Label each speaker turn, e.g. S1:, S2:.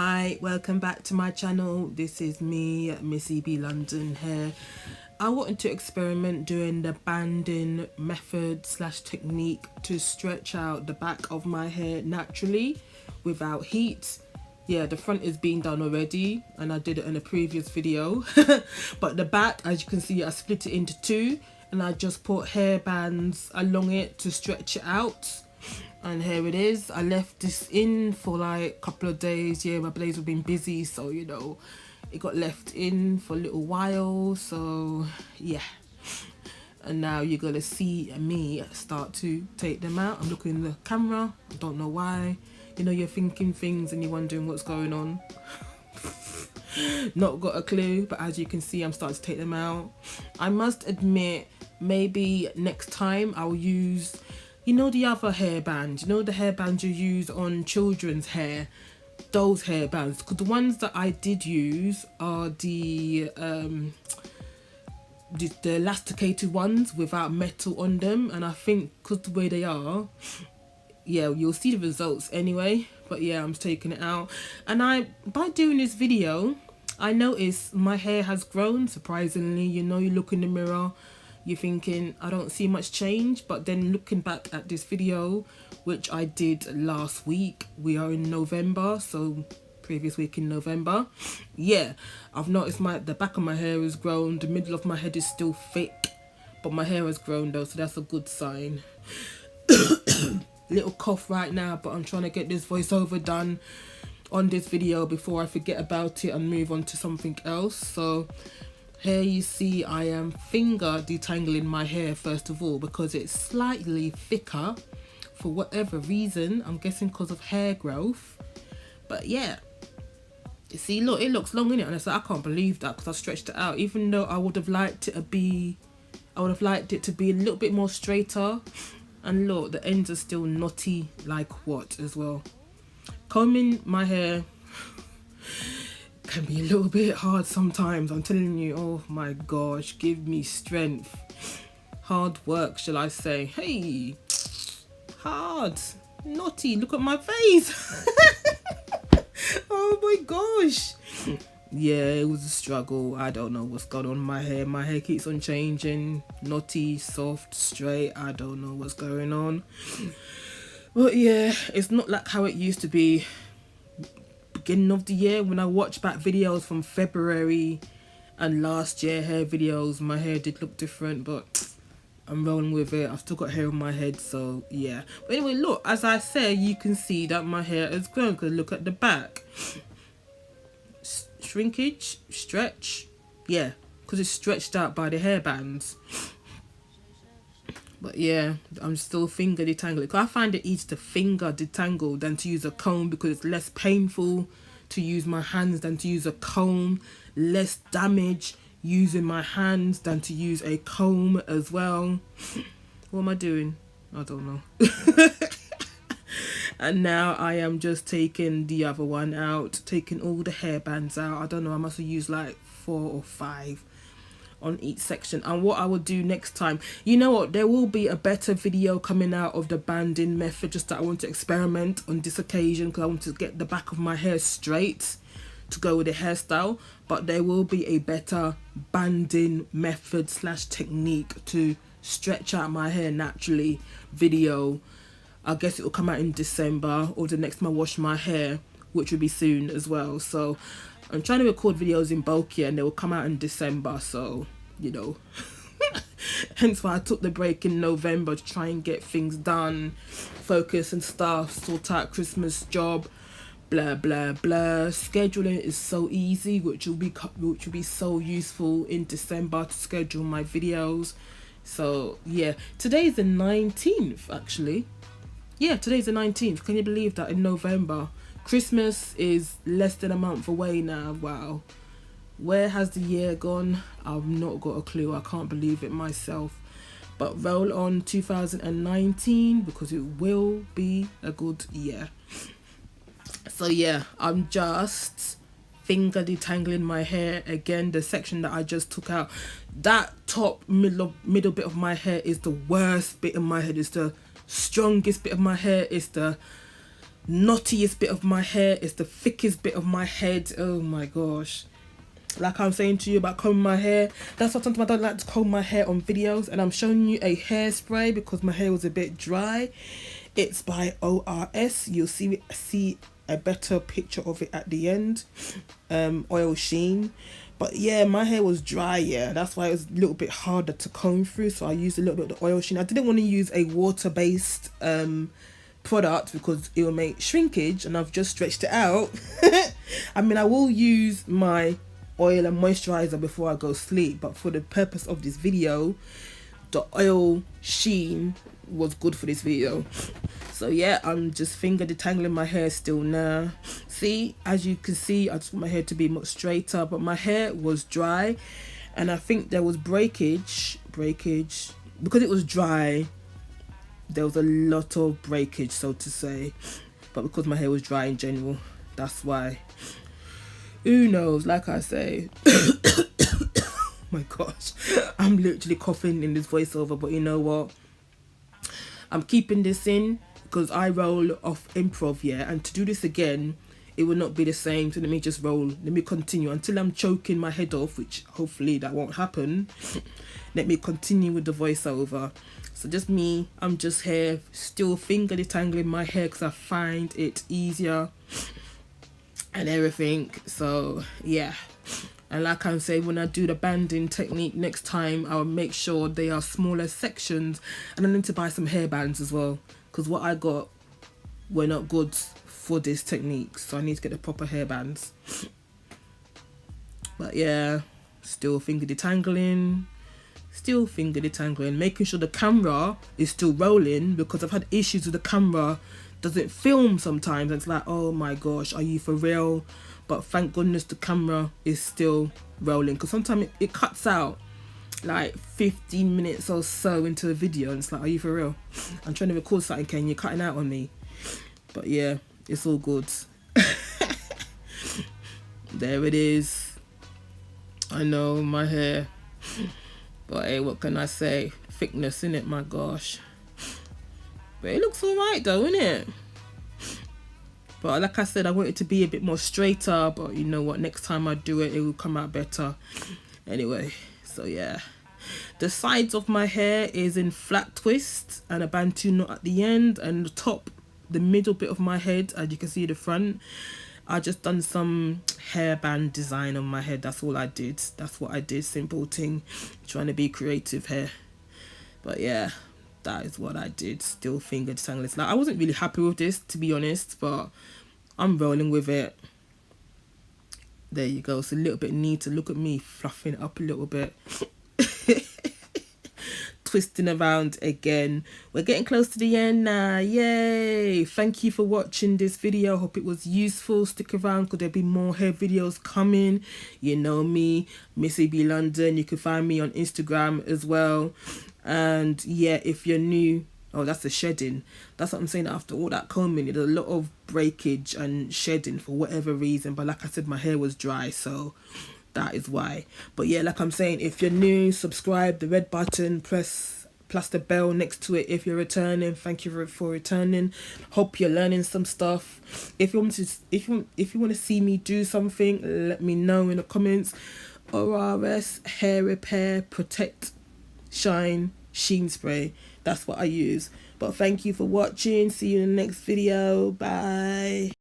S1: Hi, welcome back to my channel. This is me, Missybeelondon here. I wanted to experiment doing the banding method / technique to stretch out the back of my hair naturally without heat. Yeah, the front is being done already and I did it in a previous video. But the back, as you can see, I split it into two and I just put hair bands along it to stretch it out. And here it is. I left this in for like a couple of days. Yeah, my blades have been busy, so you know it got left in for a little while. So yeah, and now you're gonna see me start to take them out. I'm looking in the camera, I don't know why. You know, you're thinking things and you're wondering what's going on. Not got a clue, but as you can see, I'm starting to take them out. I must admit, maybe next time I'll use, you know, the other hairband, you know, the hairband you use on children's hair, those hairbands, because the ones that I did use are the elasticated ones without metal on them, and I think because the way they are, yeah, you'll see the results anyway. But yeah, I'm taking it out, and by doing this video, I noticed my hair has grown surprisingly. You know, you look in the mirror, you're thinking I don't see much change, but then looking back at this video, which I did last week, we are in November, so previous week in November, yeah, I've noticed the back of my hair has grown. The middle of my head is still thick, but my hair has grown though, so that's a good sign. Little cough right now, but I'm trying to get this voiceover done on this video before I forget about it and move on to something else. So here you see I am finger detangling my hair first of all, because it's slightly thicker for whatever reason. I'm guessing because of hair growth. But yeah, you see, look, it looks long in it, and I said I can't believe that, because I stretched it out, even though I would have liked it to be a little bit more straighter. And look, the ends are still knotty like what as well. Combing my hair can be a little bit hard sometimes, I'm telling you. Oh my gosh, give me strength. Hard work, shall I say. Hey, hard, knotty, look at my face. Oh my gosh. Yeah, it was a struggle. I don't know what's going on in my hair. My hair keeps on changing. Knotty, soft, straight. I don't know what's going on. But yeah, it's not like how it used to be beginning of the year. When I watch back videos from February and last year hair videos, my hair did look different, but I'm rolling with it. I've still got hair on my head, so yeah. But anyway, look, as I say, you can see that my hair has grown, because look at the back. Shrinkage, stretch, yeah, because it's stretched out by the hair bands. But yeah, I'm still finger detangling, because I find it easier to finger detangle than to use a comb, because it's less painful to use my hands than to use a comb, less damage using my hands than to use a comb as well. What am I doing? I don't know. And now I am just taking the other one out, taking all the hair bands out. I don't know, I must have used like 4 or 5 on each section. And what I will do next time, you know what, there will be a better video coming out of the banding method, just that I want to experiment on this occasion, because I want to get the back of my hair straight to go with the hairstyle. But there will be a better banding method / technique to stretch out my hair naturally video. I guess it will come out in December, or the next time I wash my hair, which will be soon as well. So I'm trying to record videos in bulk here, and they will come out in December, so you know. Hence why I took the break in November to try and get things done, focus and stuff, sort out Christmas job, blah blah blah. Scheduling is so easy, which will be so useful in December to schedule my videos. So yeah, today's the 19th actually. Yeah, today's the 19th. Can you believe that, in November? Christmas is less than a month away now. Wow. Where has the year gone? I've not got a clue. I can't believe it myself. But roll on 2019, because it will be a good year. So yeah, I'm just finger detangling my hair again. The section that I just took out, that top middle bit of my hair is the worst bit of my head. It's the strongest bit of my hair. It's the knottiest bit of my hair. It's the thickest bit of my head. Oh my gosh. Like I'm saying to you about combing my hair, that's why sometimes I don't like to comb my hair on videos. And I'm showing you a hairspray because my hair was a bit dry. It's by ORS. You'll see a better picture of it at the end. Oil Sheen. But yeah, my hair was dry. Yeah, that's why it was a little bit harder to comb through. So I used a little bit of the Oil Sheen. I didn't want to use a water-based product because it will make shrinkage, and I've just stretched it out. I mean, I will use my oil and moisturizer before I go sleep, but for the purpose of this video, the Oil Sheen was good for this video. So yeah, I'm just finger detangling my hair still now. See, as you can see, I just want my hair to be much straighter, but my hair was dry, and I think there was breakage because it was dry. There was a lot of breakage, so to say, but because my hair was dry in general, that's why. Who knows? Like I say, my gosh, I'm literally coughing in this voiceover, but you know what? I'm keeping this in because I roll off improv, yeah, and to do this again, it will not be the same. So let me just roll. Let me continue until I'm choking my head off, which hopefully that won't happen. Let me continue with the voiceover. So just me, I'm just here still finger detangling my hair because I find it easier and everything. So yeah, and like I'm saying, when I do the banding technique next time, I'll make sure they are smaller sections, and I need to buy some hair bands as well because what I got were not good for this technique, so I need to get the proper hair bands. But yeah, still finger detangling, making sure the camera is still rolling because I've had issues with the camera. Doesn't film sometimes, and it's like, oh my gosh, are you for real? But thank goodness the camera is still rolling, because sometimes it cuts out like 15 minutes or so into a video, and it's like, are you for real? I'm trying to record something, Ken, you're cutting out on me. But yeah, it's all good. There it is. I know my hair, but hey, what can I say? Thickness, innit? My gosh. But it looks alright though, innit? But like I said, I want it to be a bit more straighter, but you know what, next time I do it, it will come out better. Anyway, so yeah. The sides of my hair is in flat twist and a bantu knot at the end, and the top, the middle bit of my head, as you can see the front, I just done some hairband design on my head. That's all I did. That's what I did. Simple thing. Trying to be creative here. But yeah, that is what I did. Still finger detangling. Like, I wasn't really happy with this, to be honest, but I'm rolling with it. There you go. It's a little bit neater. Look at me fluffing it up a little bit. Twisting around again. We're getting close to the end now. Yay! Thank you for watching this video. Hope it was useful. Stick around because there'll be more hair videos coming. You know me, Missybeelondon. You can find me on Instagram as well. And yeah, if you're new, oh, that's the shedding. That's what I'm saying. After all that combing, there's a lot of breakage and shedding for whatever reason. But like I said, my hair was dry, so that is why. But yeah, like I'm saying, if you're new, subscribe, the red button, plus the bell next to it if you're returning. Thank you for returning. Hope you're learning some stuff. If you want to see me do something, let me know in the comments. ORS hair repair, protect, shine, sheen spray. That's what I use. But thank you for watching. See you in the next video. Bye.